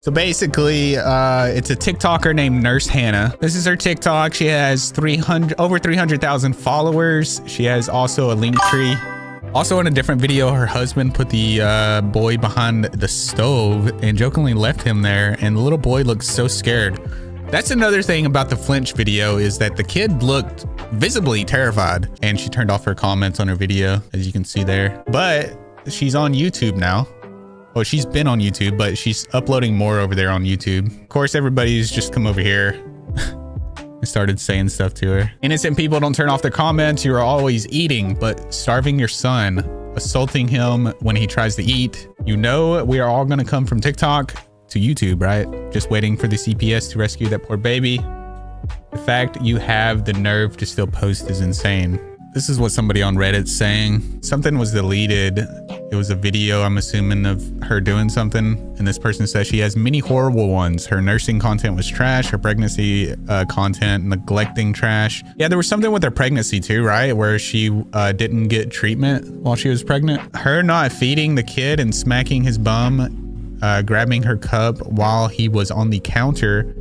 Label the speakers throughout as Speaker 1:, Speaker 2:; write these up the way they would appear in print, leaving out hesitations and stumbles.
Speaker 1: So basically, it's a TikToker named Nurse Hannah. This is her TikTok. She has over 300,000 followers. She has also a link tree. Also in a different video, her husband put the boy behind the stove and jokingly left him there. And the little boy looks so scared. That's another thing about the flinch video, is that the kid looked visibly terrified, and she turned off her comments on her video, as you can see there. But she's on YouTube now. Well, she's been on YouTube, but she's uploading more over there on YouTube. Of course, everybody's just come over here. I started saying stuff to her. Innocent people don't turn off their comments. You're always eating, but starving your son, assaulting him when he tries to eat. You know, we are all gonna come from TikTok to YouTube, right? Just waiting for the CPS to rescue that poor baby. The fact you have the nerve to still post is insane. This is what somebody on Reddit's saying. Something was deleted. It was a video, I'm assuming, of her doing something. And this person says she has many horrible ones. Her nursing content was trash. Her pregnancy content, neglecting, trash. Yeah, there was something with her pregnancy too, right? Where she didn't get treatment while she was pregnant. Her not feeding the kid and smacking his bum, grabbing her cup while he was on the counter.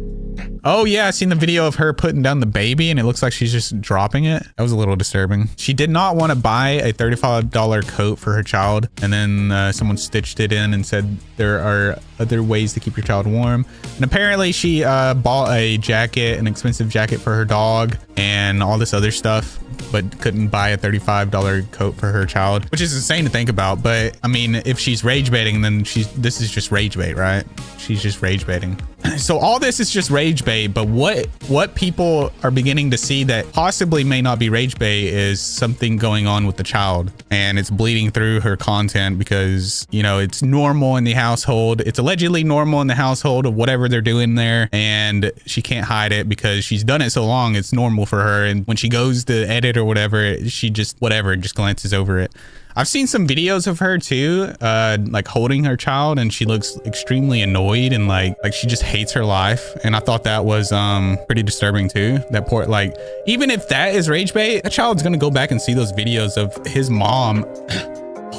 Speaker 1: Oh yeah, I seen the video of her putting down the baby and it looks like she's just dropping it. That was a little disturbing. She did not want to buy a $35 coat for her child, and then someone stitched it in and said there are other ways to keep your child warm. And apparently she bought a jacket, an expensive jacket for her dog and all this other stuff, but couldn't buy a $35 coat for her child, which is insane to think about. But I mean, if she's rage baiting, then this is just rage bait, right? She's just rage baiting. So all this is just rage bait, but what people are beginning to see that possibly may not be rage bait is something going on with the child, and it's bleeding through her content because, you know, it's normal in the household. It's allegedly normal in the household of whatever they're doing there, and she can't hide it because she's done it so long. It's normal for her, and when she goes to edit or whatever, she just glances over it. I've seen some videos of her too, like holding her child, and she looks extremely annoyed and like she just hates her life. And I thought that was pretty disturbing too. That poor, like, even if that is rage bait, that child's gonna go back and see those videos of his mom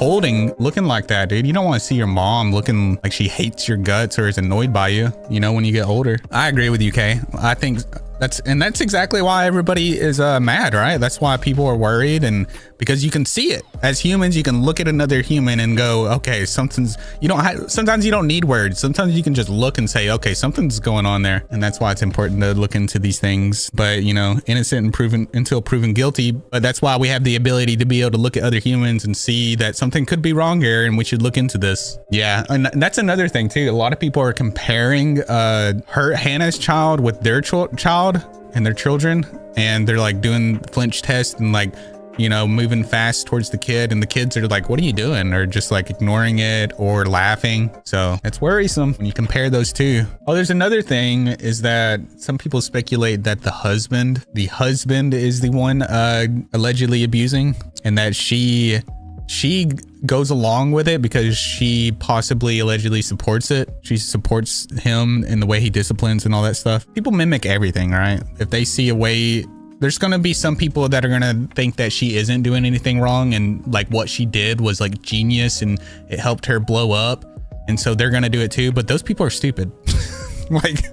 Speaker 1: looking like that, dude. You don't want to see your mom looking like she hates your guts or is annoyed by you, you know, when you get older. I agree with you, Kay. I think that's exactly why everybody is mad, right? That's why people are worried, and because you can see it. As humans, you can look at another human and go, okay, sometimes you don't need words. Sometimes you can just look and say, okay, something's going on there. And that's why it's important to look into these things. But, you know, innocent until proven guilty. But that's why we have the ability to be able to look at other humans and see that something could be wrong here and we should look into this. Yeah, and that's another thing too. A lot of people are comparing Hannah's child with their child and their children, and they're like doing flinch tests and like, you know, moving fast towards the kid, and the kids are like, what are you doing? Or just like ignoring it or laughing. So it's worrisome when you compare those two. Oh, there's another thing, is that some people speculate that the husband is the one allegedly abusing, and that she goes along with it because she possibly allegedly supports it. She supports him in the way he disciplines and all that stuff. People mimic everything, right? If they see a way, there's gonna be some people that are gonna think that she isn't doing anything wrong, and like what she did was like genius and it helped her blow up, and so they're gonna do it too. But those people are stupid. Like,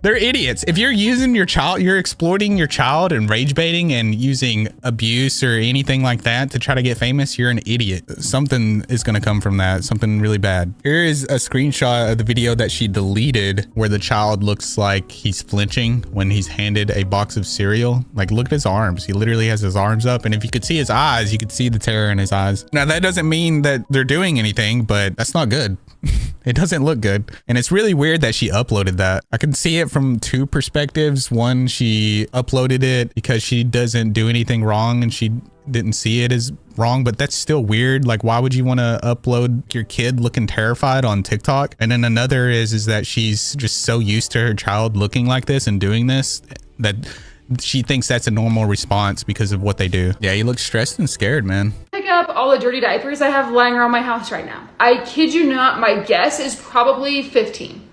Speaker 1: they're idiots. If you're using your child, you're exploiting your child and rage baiting and using abuse or anything like that to try to get famous, you're an idiot. Something is going to come from that, something really bad. Here is a screenshot of the video that she deleted where the child looks like he's flinching when he's handed a box of cereal. Like, look at his arms. He literally has his arms up, and if you could see his eyes, you could see the terror in his eyes. Now, that doesn't mean that they're doing anything, but that's not good. It doesn't look good. And it's really weird that she uploaded that. I can see it from two perspectives. One, she uploaded it because she doesn't do anything wrong and she didn't see it as wrong, but that's still weird. Like, why would you want to upload your kid looking terrified on TikTok? And then another is that she's just so used to her child looking like this and doing this that she thinks that's a normal response because of what they do. Yeah, you look stressed and scared, man.
Speaker 2: Pick up all the dirty diapers I have lying around my house right now. I kid you not, my guess is probably 15.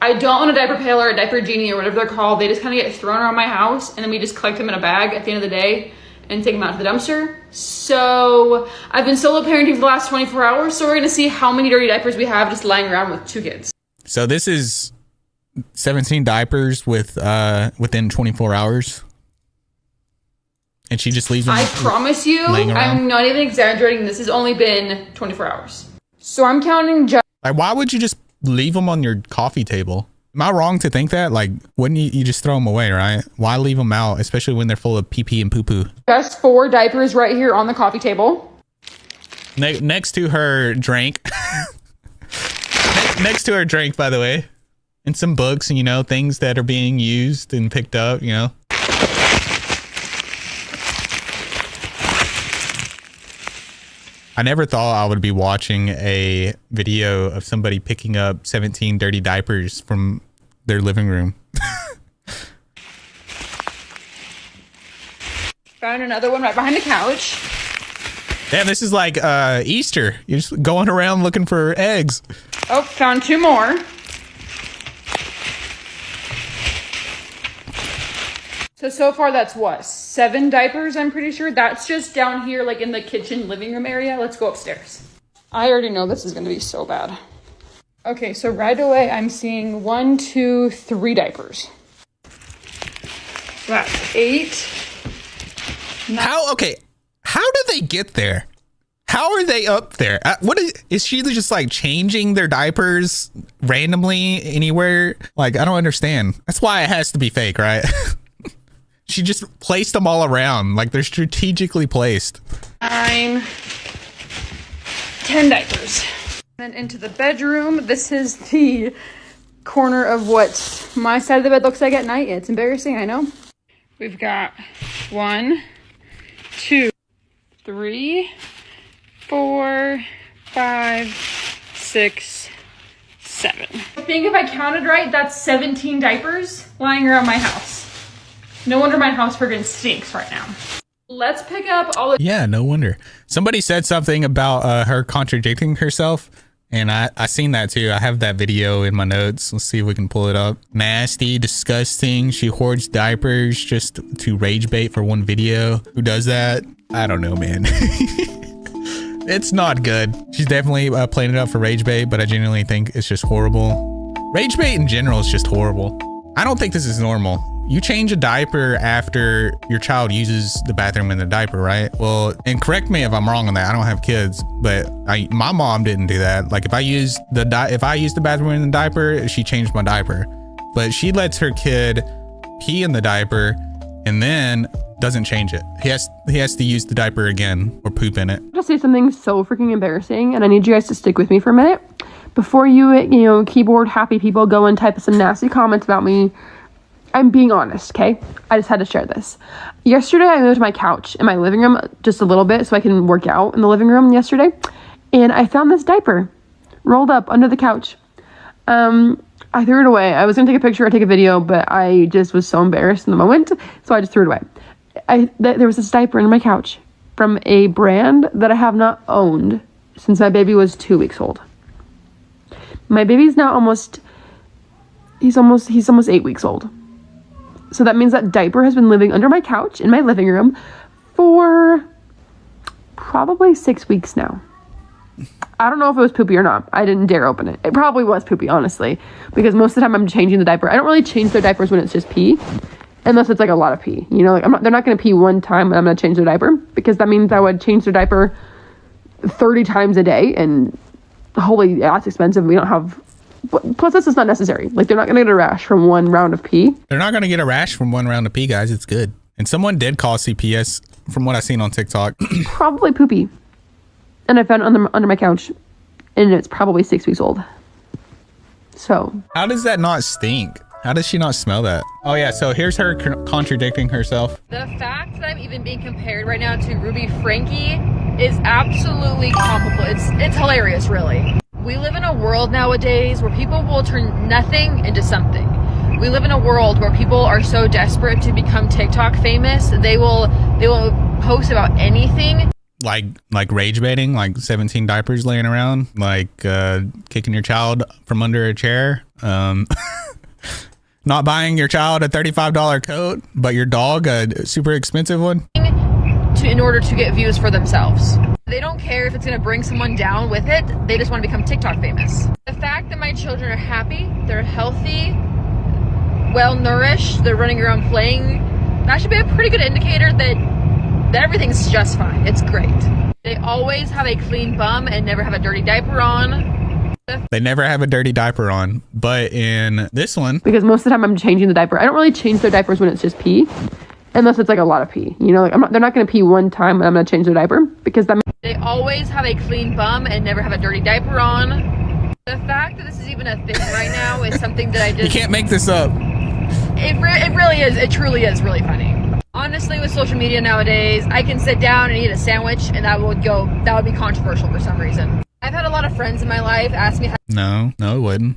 Speaker 2: I don't own a diaper pail or a diaper genie or whatever they're called. They just kind of get thrown around my house, and then we just collect them in a bag at the end of the day and take them out to the dumpster. So I've been solo parenting for the last 24 hours, so we're gonna see how many dirty diapers we have just lying around with two kids.
Speaker 1: So this is 17 diapers with within 24 hours. And she just leaves them.
Speaker 2: I promise you, I'm not even exaggerating. This has only been 24 hours. So I'm counting just...
Speaker 1: Like, why would you just leave them on your coffee table? Am I wrong to think that? Like, wouldn't you just throw them away, right? Why leave them out, especially when they're full of pee-pee and poo-poo?
Speaker 2: Just 4 diapers right here on the coffee table.
Speaker 1: Next to her drink. Next to her drink, by the way. And some books and, you know, things that are being used and picked up, you know. I never thought I would be watching a video of somebody picking up 17 dirty diapers from their living room.
Speaker 2: Found another one right behind the couch.
Speaker 1: Damn, this is like Easter. You're just going around looking for eggs.
Speaker 2: Oh, found 2 more. So far that's what? 7 diapers, I'm pretty sure. That's just down here, like in the kitchen living room area. Let's go upstairs. I already know this is gonna be so bad. Okay, so right away I'm seeing 1, 2, 3 diapers. That's 8.
Speaker 1: How do they get there? How are they up there? What is she just like changing their diapers randomly anywhere? Like, I don't understand. That's why it has to be fake, right? She just placed them all around. Like, they're strategically placed.
Speaker 2: 9, 10 diapers. Then into the bedroom. This is the corner of what my side of the bed looks like at night. It's embarrassing, I know. We've got 1, 2, 3, 4, 5, 6, 7. I think if I counted right, that's 17 diapers lying around my house. No wonder my house friggin' stinks right now. Let's pick up all the...
Speaker 1: Yeah, no wonder. Somebody said something about her contradicting herself, and I seen that too. I have that video in my notes. Let's see if we can pull it up. Nasty, disgusting. She hoards diapers just to rage bait for one video. Who does that? I don't know, man. It's not good. She's definitely playing it up for rage bait, but I genuinely think it's just horrible. Rage bait in general is just horrible. I don't think this is normal. You change a diaper after your child uses the bathroom in the diaper, right? Well, and correct me if I'm wrong on that. I don't have kids, but my mom didn't do that. Like, if I used the bathroom in the diaper, she changed my diaper. But she lets her kid pee in the diaper and then doesn't change it. He has to use the diaper again or poop in it.
Speaker 3: I'll just say something so freaking embarrassing, and I need you guys to stick with me for a minute. Before you keyboard happy people go and type some nasty comments about me, I'm being honest, okay? I just had to share this. Yesterday, I moved my couch in my living room just a little bit so I can work out in the living room yesterday. And I found this diaper rolled up under the couch. I threw it away. I was going to take a picture or take a video, but I just was so embarrassed in the moment. So I just threw it away. There was this diaper under my couch from a brand that I have not owned since my baby was 2 weeks old. My baby's now almost 8 weeks old. So that means that diaper has been living under my couch in my living room for probably 6 weeks now. I don't know if it was poopy or not. I didn't dare open it. It probably was poopy, honestly, because most of the time I'm changing the diaper. I don't really change their diapers when it's just pee, unless it's like a lot of pee. You know, like they're not going to pee one time and I'm going to change their diaper, because that means I would change their diaper 30 times a day, and holy, yeah, that's expensive. We don't have... Plus, this is not necessary. Like, they're not going to get a rash from one round of pee.
Speaker 1: They're not going to get a rash from one round of pee, guys. It's good. And someone did call CPS from what I've seen on TikTok.
Speaker 3: Probably poopy. And I found it under my couch. And it's probably 6 weeks old. So.
Speaker 1: How does that not stink? How does she not smell that? Oh, yeah. So here's her contradicting herself.
Speaker 2: The fact that I'm even being compared right now to Ruby Frankie is absolutely comical. It's hilarious, really. We live in a world nowadays where people will turn nothing into something. We live in a world where people are so desperate to become TikTok famous, they will post about anything.
Speaker 1: Like rage baiting, like 17 diapers laying around, like kicking your child from under a chair, not buying your child a $35 coat, but your dog a super expensive one.
Speaker 2: in order to get views for themselves. They don't care if it's gonna bring someone down with it. They just want to become TikTok famous. The fact that my children are happy, they're healthy, well-nourished, they're running around playing, that should be a pretty good indicator that everything's just fine. It's great. They always have a clean bum and never have a dirty diaper on.
Speaker 1: They never have a dirty diaper on, but in this one,
Speaker 3: because most of the time I'm changing the diaper. I don't really change their diapers when it's just pee, unless it's like a lot of pee. You know, like they're not going to pee one time and I'm going to change their diaper, because that means
Speaker 2: they always have a clean bum and never have a dirty diaper on. The fact that this is even a thing right now is something that I just...
Speaker 1: You can't make this up.
Speaker 2: It really is. It truly is really funny. Honestly, with social media nowadays, I can sit down and eat a sandwich and that would be controversial for some reason. I've had a lot of friends in my life ask me how...
Speaker 1: No, it wouldn't.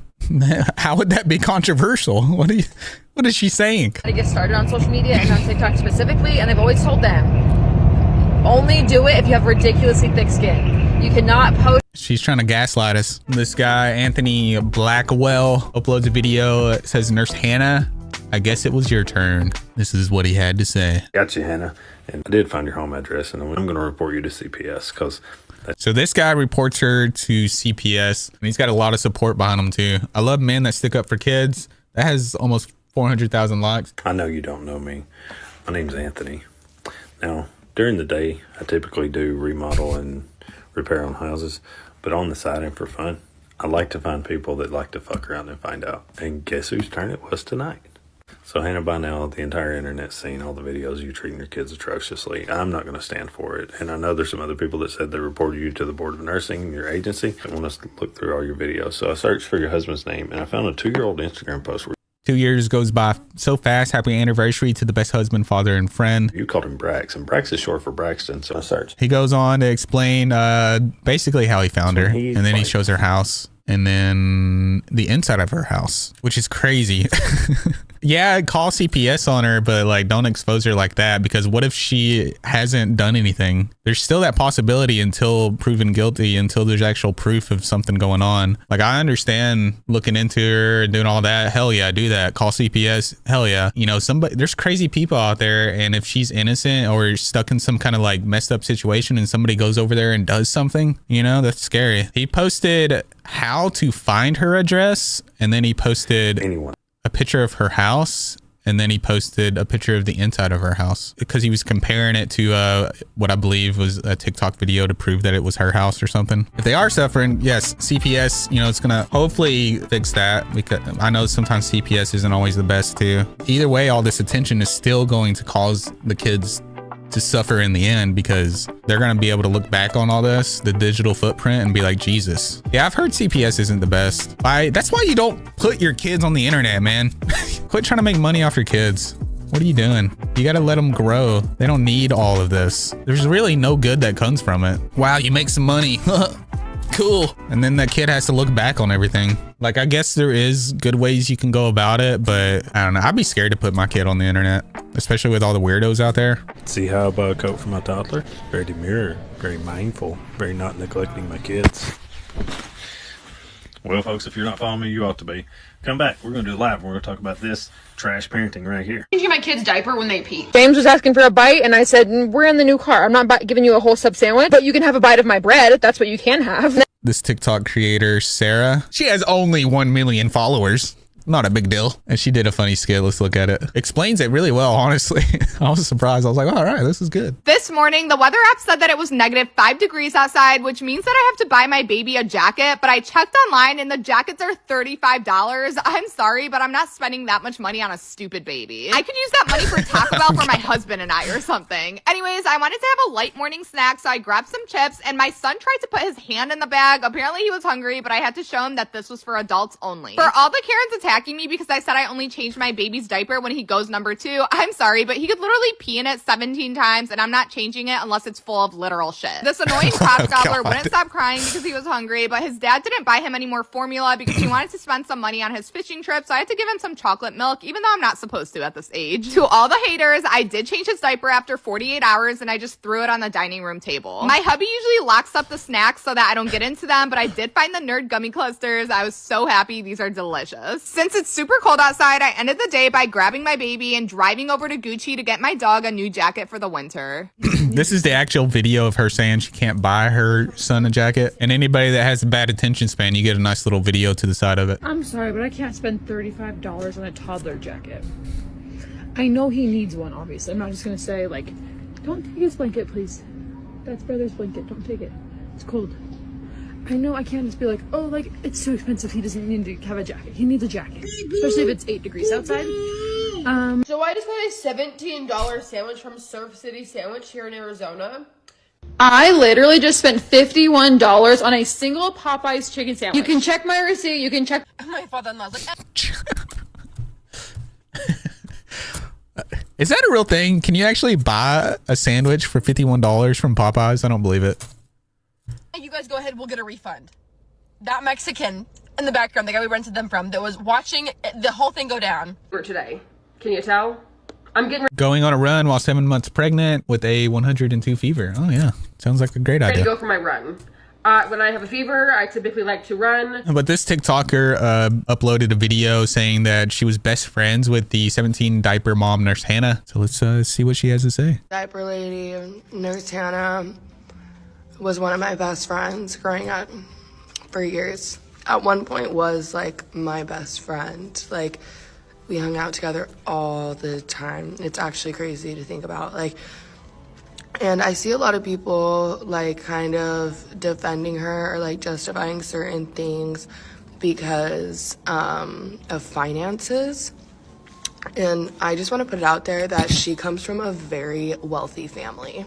Speaker 1: How would that be controversial? What is she saying?
Speaker 2: To get started on social media and on TikTok specifically, and I've always told them, only do it if you have ridiculously thick skin. You cannot post...
Speaker 1: She's trying to gaslight us. This guy, Anthony Blackwell, uploads a video. It says, Nurse Hannah, I guess it was your turn. This is what he had to say.
Speaker 4: Got you, Hannah. And I did find your home address, and I'm going to report you to CPS because...
Speaker 1: So this guy reports her to CPS, and he's got a lot of support behind him too. I love men that stick up for kids. That has almost 400,000 likes.
Speaker 4: I know you don't know me. My name's Anthony. Now, during the day, I typically do remodel and repair on houses, but on the side and for fun, I like to find people that like to fuck around and find out. And guess whose turn it was tonight? So Hannah, by now, the entire internet's seen all the videos of you treating your kids atrociously. I'm not going to stand for it. And I know there's some other people that said they reported you to the Board of Nursing, your agency. I want us to look through all your videos. So I searched for your husband's name, and I found a 2-year-old Instagram post where
Speaker 1: 2 years goes by so fast. Happy anniversary to the best husband, father, and friend.
Speaker 4: you called him Brax, and Brax is short for Braxton. So I searched.
Speaker 1: He goes on to explain basically how he found her, and then he shows her house, and then the inside of her house, which is crazy. Yeah, call CPS on her, but like don't expose her like that, because what if she hasn't done anything? There's still that possibility until proven guilty, until there's actual proof of something going on. Like, I understand looking into her and doing all that. Hell yeah, do that. Call CPS. Hell yeah. You know, there's crazy people out there, and if she's innocent or stuck in some kind of like messed up situation and somebody goes over there and does something, you know, that's scary. He posted how to find her address, and then he posted a picture of her house, and then he posted a picture of the inside of her house, because he was comparing it to what I believe was a TikTok video to prove that it was her house or something. If they are suffering, yes, CPS, you know, it's gonna hopefully fix that, because I know sometimes CPS isn't always the best too. Either way, all this attention is still going to cause the kids to suffer in the end, because they're going to be able to look back on all this, the digital footprint, and be like, Jesus. Yeah, I've heard CPS isn't the best. That's why you don't put your kids on the internet, man. Quit trying to make money off your kids. What are you doing? You got to let them grow. They don't need all of this. There's really no good that comes from it. Wow, you make some money. Cool. And then that kid has to look back on everything. Like, I guess there is good ways you can go about it, but I don't know. I'd be scared to put my kid on the internet, especially with all the weirdos out there.
Speaker 4: See how I buy a coat for my toddler? Very demure, very mindful, very not neglecting my kids. Well, folks, if you're not following me, you ought to be. Come back. We're going to do it live, and we're going to talk about this trash parenting right here.
Speaker 2: Changing my kid's diaper when they pee. James was asking for a bite, and I said, we're in the new car. I'm not giving you a whole sub sandwich, but you can have a bite of my bread. That's what you can have.
Speaker 1: This TikTok creator, Sarah, she has only 1 million followers. Not a big deal. And she did a funny skit. Let's look at it. Explains it really well, honestly. I was surprised. I was like, all right, this is good.
Speaker 5: This morning, the weather app said that it was -5 degrees outside, which means that I have to buy my baby a jacket. But I checked online and the jackets are $35. I'm sorry, but I'm not spending that much money on a stupid baby. I could use that money for Taco Bell for my husband and I or something. Anyways, I wanted to have a light morning snack, so I grabbed some chips and my son tried to put his hand in the bag. Apparently he was hungry, but I had to show him that this was for adults only. For all the Karens attacking me because I said I only changed my baby's diaper when he goes number 2. I'm sorry, but he could literally pee in it 17 times and I'm not changing it unless it's full of literal shit. This annoying crotch gobbler wouldn't stop crying because he was hungry, but his dad didn't buy him any more formula because he wanted to spend some money on his fishing trip, so I had to give him some chocolate milk, even though I'm not supposed to at this age. To all the haters, I did change his diaper after 48 hours and I just threw it on the dining room table. My hubby usually locks up the snacks so that I don't get into them, but I did find the Nerd gummy clusters. I was so happy. These are delicious. Since it's super cold outside, I ended the day by grabbing my baby and driving over to Gucci to get my dog a new jacket for the winter.
Speaker 1: This is the actual video of her saying she can't buy her son a jacket. And anybody that has a bad attention span, you get a nice little video to the side of it.
Speaker 2: I'm sorry, but I can't spend $35 on a toddler jacket. I know he needs one, obviously. I'm not just gonna say, like, don't take his blanket, please. That's brother's blanket. Don't take it. It's cold. I know I can't just be like, oh, like, it's too expensive. He doesn't need to have a jacket. He needs a jacket. Especially if it's 8 degrees outside.
Speaker 6: So I just got a $17 sandwich from Surf City Sandwich here in Arizona.
Speaker 2: I literally just spent $51 on a single Popeyes chicken sandwich. You can check my receipt. You can check.
Speaker 6: My father-in-law's like,
Speaker 1: Is that a real thing? Can you actually buy a sandwich for $51 from Popeyes? I don't believe it.
Speaker 6: you guys go ahead, we'll get a refund. That Mexican in the background, the guy we rented them from, that was watching the whole thing go down. For today. Can you tell? I'm getting
Speaker 1: Going on a run while 7 months pregnant with a 102 fever. Oh yeah, sounds like a great
Speaker 6: ready
Speaker 1: idea.
Speaker 6: to go for my run. When I have a fever, I typically like to run.
Speaker 1: But this TikToker uploaded a video saying that she was best friends with the 17 diaper mom, Nurse Hannah. So let's see what she has to say.
Speaker 7: Diaper lady, Nurse Hannah, was one of my best friends growing up for years. At one point was like my best friend. Like we hung out together all the time. It's actually crazy to think about. Like, and I see a lot of people like kind of defending her or like justifying certain things because of finances. And I just want to put it out there that she comes from a very wealthy family.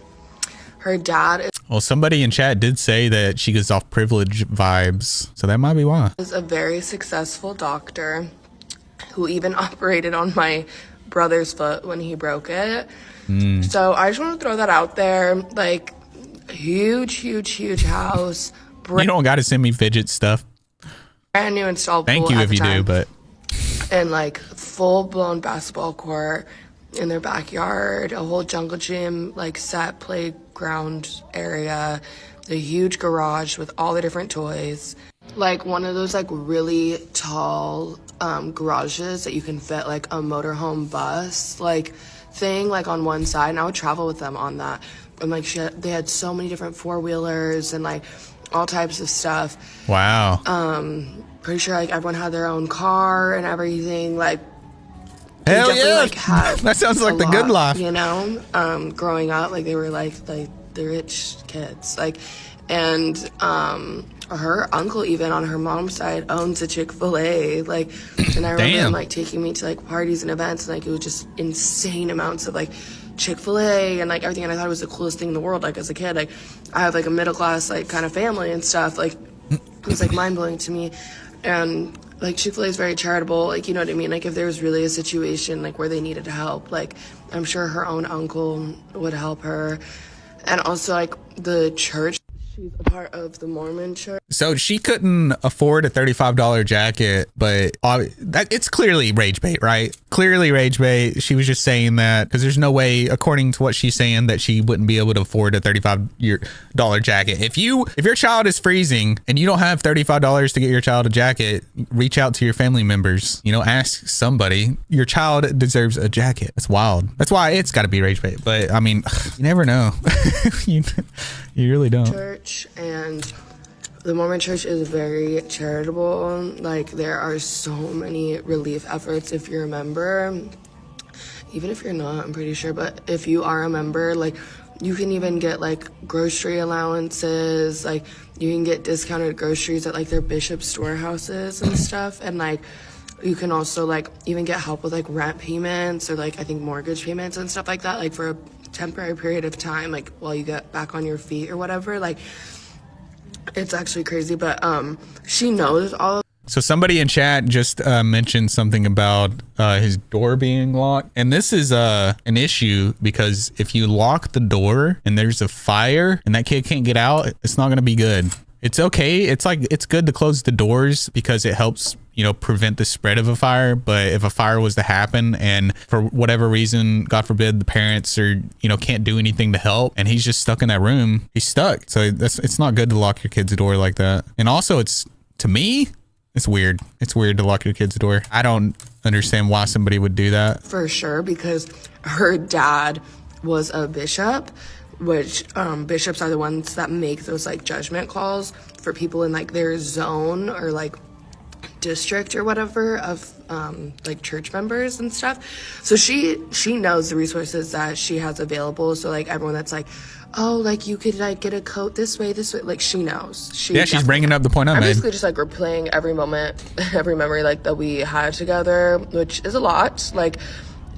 Speaker 7: Her dad
Speaker 1: Well, somebody in chat did say that she gives off privilege vibes, so that might be why.
Speaker 7: is a very successful doctor who even operated on my brother's foot when he broke it. So I just want to throw that out there. Like, huge house.
Speaker 1: You don't got to send me fidget stuff.
Speaker 7: Brand new installed
Speaker 1: Thank
Speaker 7: pool
Speaker 1: you
Speaker 7: at
Speaker 1: if
Speaker 7: the
Speaker 1: you do,
Speaker 7: time.
Speaker 1: but
Speaker 7: And like full-blown basketball court in their backyard, a whole jungle gym, like set playground area, a huge garage with all the different toys. Like one of those like really tall garages that you can fit like a motorhome bus like thing like on one side, and I would travel with them on that. And like they had so many different four-wheelers and like all types of stuff.
Speaker 1: wow.
Speaker 7: Pretty sure like everyone had their own car and everything. Like
Speaker 1: Hell
Speaker 7: definitely,
Speaker 1: yeah.
Speaker 7: like, had
Speaker 1: That sounds like
Speaker 7: a
Speaker 1: the good
Speaker 7: lot,
Speaker 1: life.
Speaker 7: you know, growing up, like they were like the rich kids, like, and her uncle even on her mom's side owns a Chick-fil-A, like, and I remember
Speaker 1: Damn.
Speaker 7: him like taking me to like parties and events, and like it was just insane amounts of like Chick-fil-A and like everything, and I thought it was the coolest thing in the world. Like as a kid, like I have like a middle class like kind of family and stuff, like it was like mind blowing to me. And like Chick-fil-A is very charitable, like, you know what I mean? Like if there was really a situation like where they needed help, like I'm sure her own uncle would help her. And also like the church, she's a part of the Mormon church.
Speaker 1: So she couldn't afford a $35 jacket, but it's clearly rage bait, right? Clearly rage bait. She was just saying that because there's no way, according to what she's saying, that she wouldn't be able to afford a $35 jacket. If your child is freezing and you don't have $35 to get your child a jacket, reach out to your family members. You know, ask somebody. Your child deserves a jacket. That's wild. That's why it's got to be rage bait. But I mean, you never know. you really don't.
Speaker 7: Church, and the Mormon church is very charitable. Like there are so many relief efforts if you're a member. Even if you're not, I'm pretty sure, but if you are a member, like you can even get like grocery allowances, like you can get discounted groceries at like their bishop storehouses and stuff, and like you can also like even get help with like rent payments or like I think mortgage payments and stuff like that, like for a temporary period of time, like while you get back on your feet or whatever. Like it's actually crazy, but she knows all of.
Speaker 1: So somebody in chat just mentioned something about his door being locked. And this is an issue because if you lock the door and there's a fire and that kid can't get out, it's not going to be good. It's okay. It's like, it's good to close the doors because it helps, you know, prevent the spread of a fire. But if a fire was to happen and for whatever reason, God forbid, the parents are, you know, can't do anything to help and he's just stuck in that room, he's stuck. So it's not good to lock your kid's door like that. And also it's, to me, It's weird. It's weird to lock your kid's door. I don't understand why somebody would do that.
Speaker 7: For sure, because her dad was a bishop, which bishops are the ones that make those like judgment calls for people in like their zone or like district or whatever of like church members and stuff. So she knows the resources that she has available. So like everyone that's like, oh, like you could like get a coat this way, like she knows.
Speaker 1: She's bringing up the point I made.
Speaker 7: Basically just like replaying every moment, every memory like that we had together, which is a lot. Like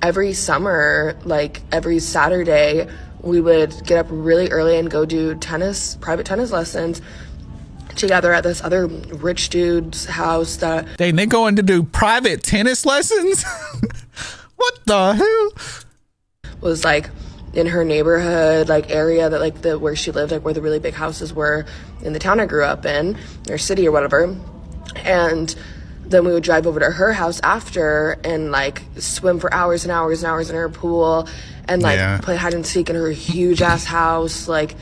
Speaker 7: every summer, like every Saturday, we would get up really early and go do private tennis lessons together at this other rich dude's house that
Speaker 1: they going to do private tennis lessons. What the hell?
Speaker 7: Was like in her neighborhood, like area that like where she lived, like where the really big houses were in the town I grew up in, or city or whatever. And then we would drive over to her house after and like swim for hours and hours and hours in her pool and like play hide and seek in her huge ass house, like.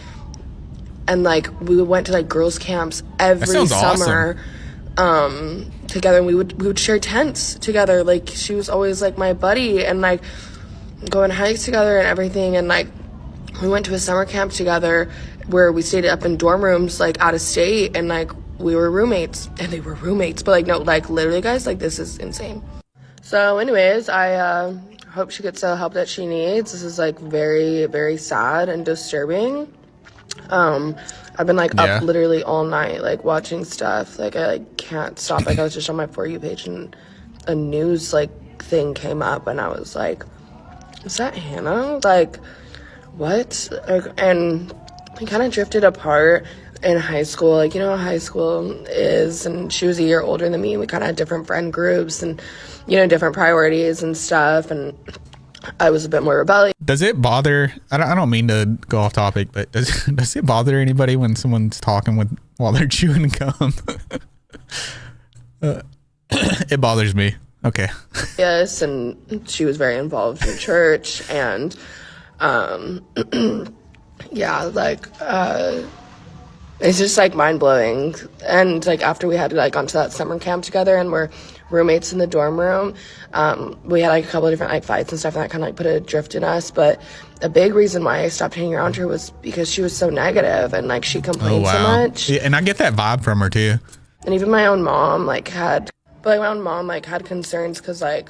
Speaker 7: And like we went to like girls camps every summer together, and we would share tents together. Like she was always like my buddy, and like go on hikes together and everything. And like we went to a summer camp together where we stayed up in dorm rooms like out of state, and like we were roommates, and they were roommates, but like no, like literally guys, like this is insane. So anyways, I hope she gets the help that she needs. This is like very, very sad and disturbing. I've been like up literally all night, like watching stuff. Like I like, can't stop. Like I was just on my For You page and a news like thing came up, and I was like, is that Hannah? Like what? And we kind of drifted apart in high school. Like, you know how high school is, and she was a year older than me. We kind of had different friend groups and, you know, different priorities and stuff. And I was a bit more rebellious.
Speaker 1: Does it bother? I don't mean to go off topic, but does it bother anybody when someone's talking while they're chewing gum? It bothers me. Okay.
Speaker 7: Yes, and she was very involved in church, and yeah, like it's just like mind blowing. And like after we had like gone to that summer camp together and we're roommates in the dorm room, we had like a couple of different like fights and stuff, and that kind of like put a drift in us. But a big reason why I stopped hanging around her was because she was so negative and like she complained so much.
Speaker 1: Yeah, and I get that vibe from her too.
Speaker 7: And even my own mom had concerns because like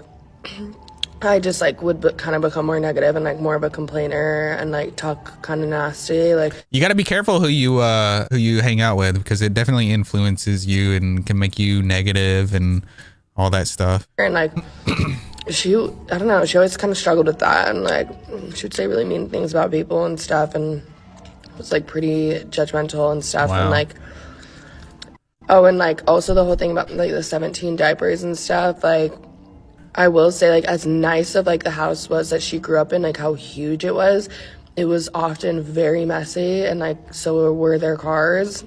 Speaker 7: I just like would kind of become more negative and like more of a complainer and like talk kind of nasty. Like
Speaker 1: you got to be careful who you hang out with, because it definitely influences you and can make you negative and all that stuff.
Speaker 7: And like she always kind of struggled with that, and like she would say really mean things about people and stuff, and was like pretty judgmental and stuff.
Speaker 1: Wow.
Speaker 7: And like and like also the whole thing about like the 17 diapers and stuff, like I will say, like, as nice of like the house was that she grew up in, like how huge it was often very messy, and like so were their cars.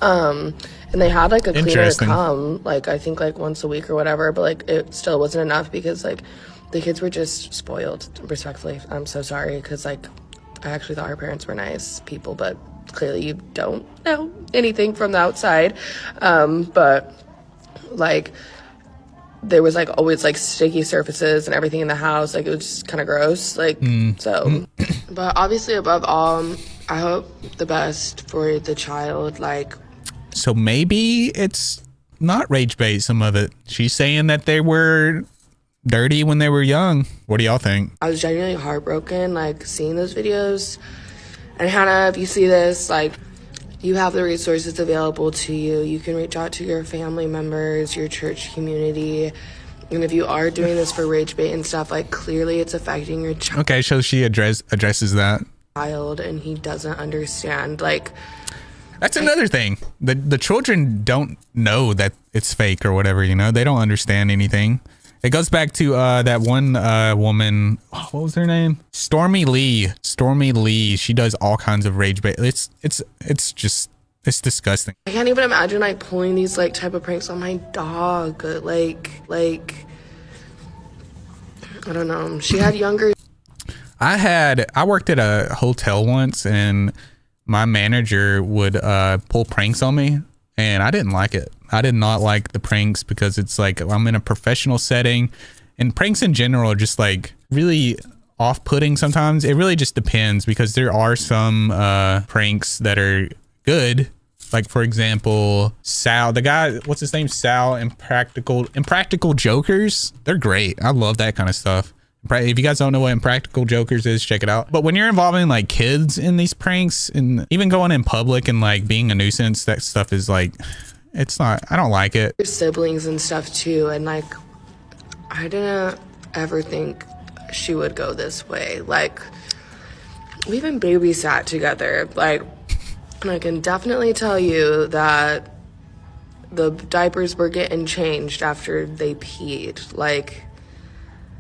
Speaker 7: And they had like a cleaner come, like I think like once a week or whatever, but like it still wasn't enough because like the kids were just spoiled. Respectfully, I'm so sorry, because like I actually thought her parents were nice people, but clearly you don't know anything from the outside. But like there was like always like sticky surfaces and everything in the house. Like it was just kind of gross. Like so. But obviously above all, I hope the best for the child. Like,
Speaker 1: so maybe it's not rage bait, some of it. She's saying that they were dirty when they were young. What do y'all think?
Speaker 7: I was genuinely heartbroken, like seeing those videos. And Hannah, if you see this, like, you have the resources available to you. You can reach out to your family members, your church community. And if you are doing this for rage bait and stuff, like clearly it's affecting your child.
Speaker 1: Okay, so she addresses that.
Speaker 7: And he doesn't understand. Like,
Speaker 1: that's another thing. The children don't know that it's fake or whatever, you know? They don't understand anything. It goes back to that one woman. Oh, what was her name? Stormy Lee. Stormy Lee. She does all kinds of rage bait. It's disgusting.
Speaker 7: I can't even imagine like pulling these like type of pranks on my dog. Like I don't know. She had younger.
Speaker 1: I worked at a hotel once, and my manager would pull pranks on me, and I didn't like it. I did not like the pranks because it's like I'm in a professional setting, and pranks in general are just like really off-putting sometimes. It really just depends, because there are some pranks that are good. Like, for example, Sal, the guy, what's his name? Sal, Impractical Jokers. They're great. I love that kind of stuff. If you guys don't know what Impractical Jokers is, check it out. But when you're involving like kids in these pranks, and even going in public and like being a nuisance, that stuff is like, it's not, I don't like it.
Speaker 7: Your siblings and stuff too, and like, I didn't ever think she would go this way. Like, we even babysat together, like, and I can definitely tell you that the diapers were getting changed after they peed. Like,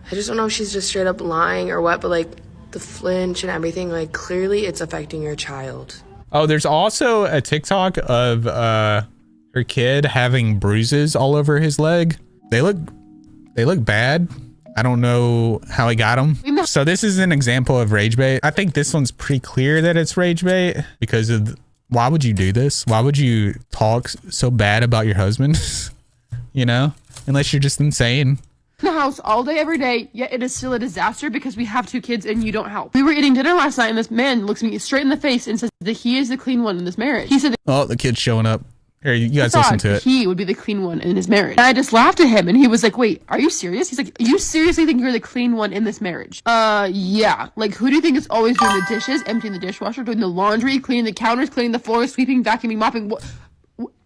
Speaker 7: I just don't know if she's just straight up lying or what, but like the flinch and everything, like clearly it's affecting your child.
Speaker 1: Oh, there's also a TikTok of her kid having bruises all over his leg. They look bad. I don't know how he got them. So this is an example of rage bait. I think this one's pretty clear that it's rage bait, because of why would you do this? Why would you talk so bad about your husband? You know, unless you're just insane.
Speaker 3: The house all day, every day, yet it is still a disaster because we have 2 kids and you don't help. We were eating dinner last night and this man looks me straight in the face and says that he is the clean one in this marriage. He said that,
Speaker 1: oh, the kid's showing up. Here, you guys listen to it.
Speaker 3: He would be the clean one in his marriage. And I just laughed at him and he was like, wait, are you serious? He's like, you seriously think you're the clean one in this marriage? Yeah. Like, who do you think is always doing the dishes, emptying the dishwasher, doing the laundry, cleaning the counters, cleaning the floors, sweeping, vacuuming, mopping?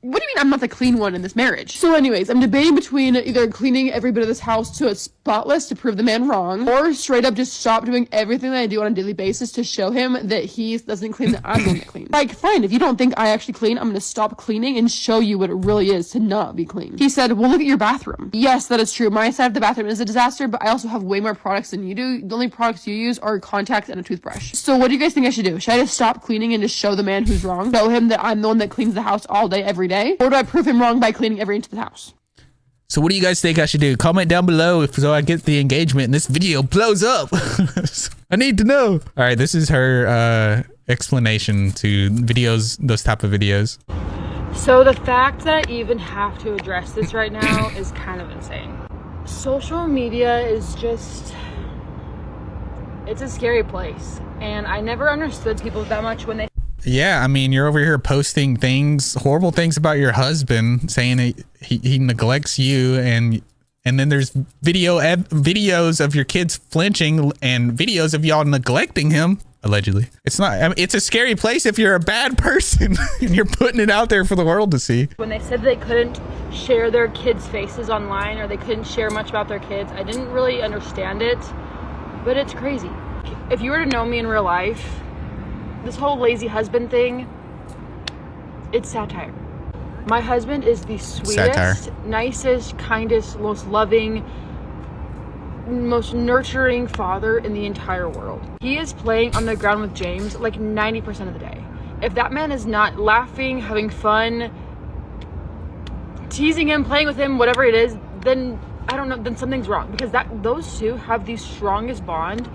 Speaker 3: What do you mean I'm not the clean one in this marriage? So anyways, I'm debating between either cleaning every bit of this house to a spotless to prove the man wrong, or straight up just stop doing everything that I do on a daily basis to show him that he doesn't clean, that I'm the one that cleans. Like, fine, if you don't think I actually clean, I'm gonna stop cleaning and show you what it really is to not be clean. He said, well, look at your bathroom. Yes, that is true. My side of the bathroom is a disaster, but I also have way more products than you do. The only products you use are contacts and a toothbrush. So what do you guys think I should do? Should I just stop cleaning and just show the man who's wrong? Show him that I'm the one that cleans the house all day, every day? Or do I prove him wrong by cleaning every inch of the house?
Speaker 1: So what do you guys think I should do? Comment down below so I get the engagement and this video blows up. I need to know. All right, this is her explanation to videos, those type of videos.
Speaker 2: So the fact that I even have to address this right now is kind of insane. Social media is just, it's a scary place. And I never understood people that much when they...
Speaker 1: Yeah, I mean, you're over here posting things, horrible things about your husband, saying he neglects you, and then there's videos of your kids flinching and videos of y'all neglecting him, allegedly. It's not, I mean, it's a scary place if you're a bad person and you're putting it out there for the world to see.
Speaker 2: When they said they couldn't share their kids' faces online, or they couldn't share much about their kids, I didn't really understand it, but it's crazy. If you were to know me in real life, this whole lazy husband thing, it's satire. My husband is the sweetest, nicest, kindest, most loving, most nurturing father in the entire world. He is playing on the ground with James like 90% of the day. If that man is not laughing, having fun, teasing him, playing with him, whatever it is, then I don't know, then something's wrong. Because those two have the strongest bond,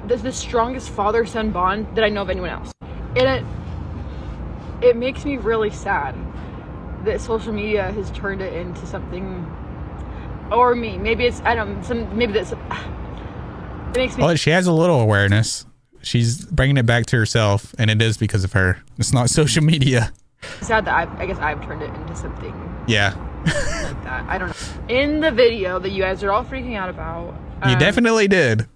Speaker 2: the strongest father-son bond that I know of anyone else. And it makes me really sad that social media has turned it into something, or me, maybe it's, I don't know, maybe that's, it makes me...
Speaker 1: Well, she has a little awareness. She's bringing it back to herself, and it is because of her. It's not social media.
Speaker 2: Sad that I guess I've turned it into something.
Speaker 1: Yeah.
Speaker 2: Like that. I don't know. In the video that you guys are all freaking out about,
Speaker 1: you definitely did.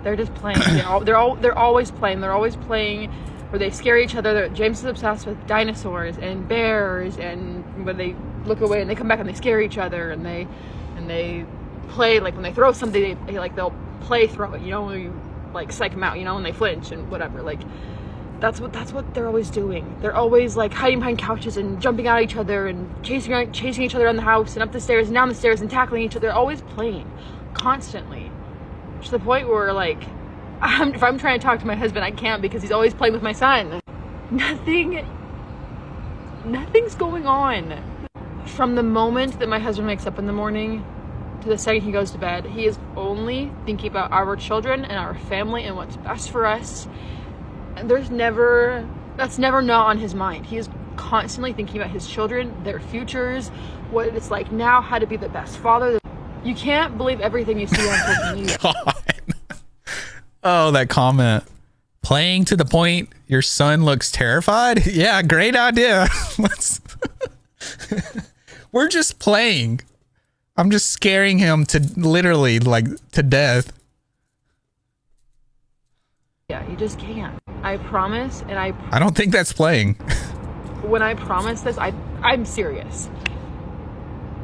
Speaker 2: They're just playing. They're always playing. They're always playing where they scare each other. James is obsessed with dinosaurs and bears, and when they look away and they come back and they scare each other, and they play, like when they throw something, they'll play throw it, you know, where you like psych them out, you know, and they flinch and whatever. Like that's what they're always doing. They're always like hiding behind couches and jumping at each other and chasing each other around the house and up the stairs and down the stairs and tackling each other. They're always playing constantly. To the point where, like, if I'm trying to talk to my husband, I can't because he's always playing with my son. Nothing's going on. From the moment that my husband wakes up in the morning to the second he goes to bed, he is only thinking about our children and our family and what's best for us. And that's never not on his mind. He is
Speaker 3: constantly thinking about his children, their futures, what it's like now, how to be the best father. You can't believe everything you see on social media.
Speaker 1: God. Oh, that comment. Playing to the point your son looks terrified? Yeah, great idea. Let's We're just playing. I'm just scaring him to literally like to death.
Speaker 3: Yeah, you just can't. I promise, and
Speaker 1: I don't think that's playing.
Speaker 3: when I promise this, I'm serious.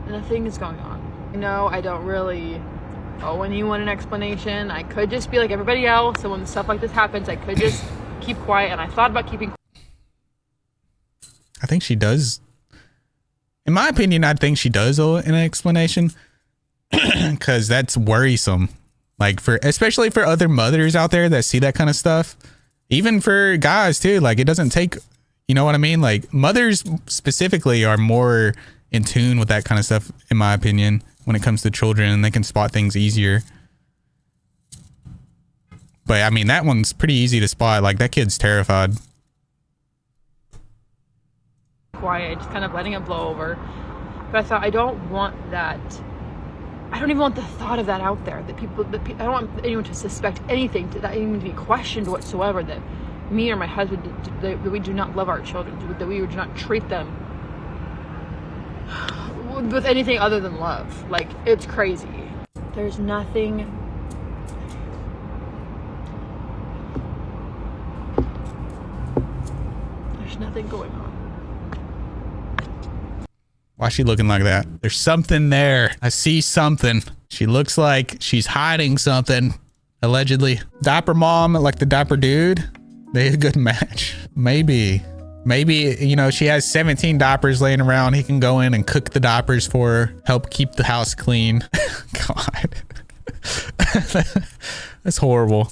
Speaker 3: Nothing is going on. No, I don't really owe anyone an explanation. I could just be like everybody else, and when stuff like this happens, I could just keep quiet, and I thought about keeping.
Speaker 1: I think she does. In my opinion, I think she does owe an explanation because that's worrisome. Like especially for other mothers out there that see that kind of stuff, even for guys too. Like it doesn't take, you know what I mean? Like mothers specifically are more in tune with that kind of stuff, in my opinion, when it comes to children, and they can spot things easier. But I mean, that one's pretty easy to spot. Like that kid's terrified.
Speaker 3: Quiet, just kind of letting it blow over. But I thought, I don't want that. I don't even want the thought of that out there. That I don't want anyone to suspect anything, that even to be questioned whatsoever. That me or my husband, that we do not love our children, that we do not treat them with anything other than love. Like, it's crazy. There's nothing. There's nothing going on.
Speaker 1: Why is she looking like that? There's something there. I see something. She looks like she's hiding something, allegedly. Diaper mom, like the diaper dude, they a good match. Maybe, you know, she has 17 diapers laying around. He can go in and cook the diapers for her, help keep the house clean. God. That's horrible.